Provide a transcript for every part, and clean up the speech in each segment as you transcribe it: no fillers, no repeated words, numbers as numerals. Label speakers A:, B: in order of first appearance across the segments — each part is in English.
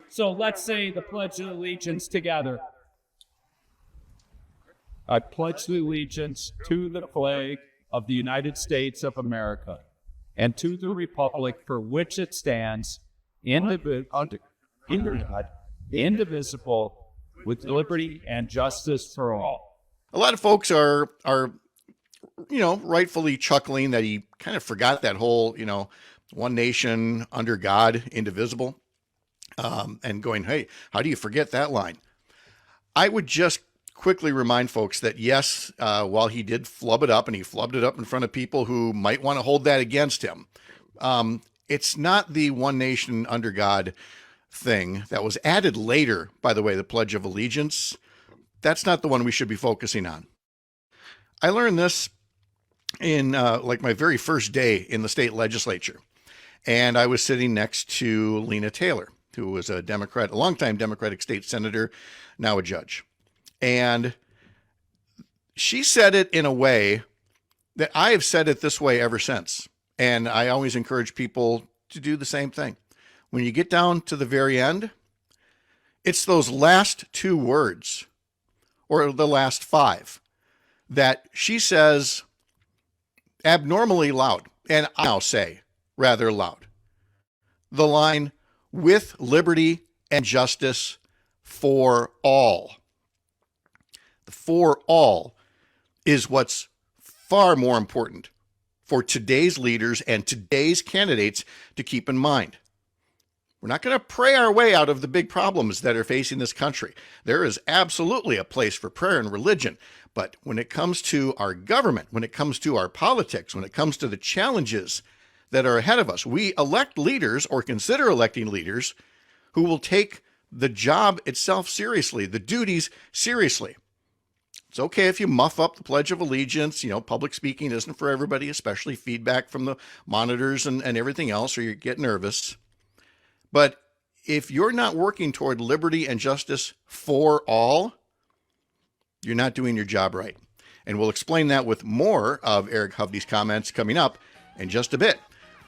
A: So let's say the Pledge of Allegiance together. I pledge allegiance to the flag of the United States of America and to the republic for which it stands, indivisible, with liberty and justice for all.
B: A lot of folks are rightfully chuckling that he kind of forgot that whole, one nation under God, indivisible, and going, hey, how do you forget that line? I would just quickly remind folks that yes, while he did flub it up, and he flubbed it up in front of people who might want to hold that against him, it's not the one nation under God thing that was added later, by the way, the Pledge of Allegiance. That's not the one we should be focusing on. I learned this in my very first day in the state legislature. And I was sitting next to Lena Taylor, who was a Democrat, a longtime Democratic state senator, now a judge. And she said it in a way that I have said it this way ever since. And I always encourage people to do the same thing. When you get down to the very end, it's those last two words, or the last five, that she says abnormally loud, and I'll say rather loud. The line, with liberty and justice for all. The for all is what's far more important for today's leaders and today's candidates to keep in mind. We're not going to pray our way out of the big problems that are facing this country. There is absolutely a place for prayer and religion. But when it comes to our government, when it comes to our politics, when it comes to the challenges that are ahead of us, we elect leaders or consider electing leaders who will take the job itself seriously, the duties seriously. It's okay if you muff up the Pledge of Allegiance. Public speaking isn't for everybody, especially feedback from the monitors and everything else, or you get nervous. But if you're not working toward liberty and justice for all, you're not doing your job right. And we'll explain that with more of Eric Hovde's comments coming up in just a bit.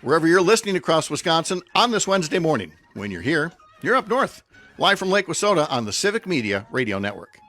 B: Wherever you're listening across Wisconsin on this Wednesday morning, when you're here, you're up north, live from Lake Wissota on the Civic Media Radio Network.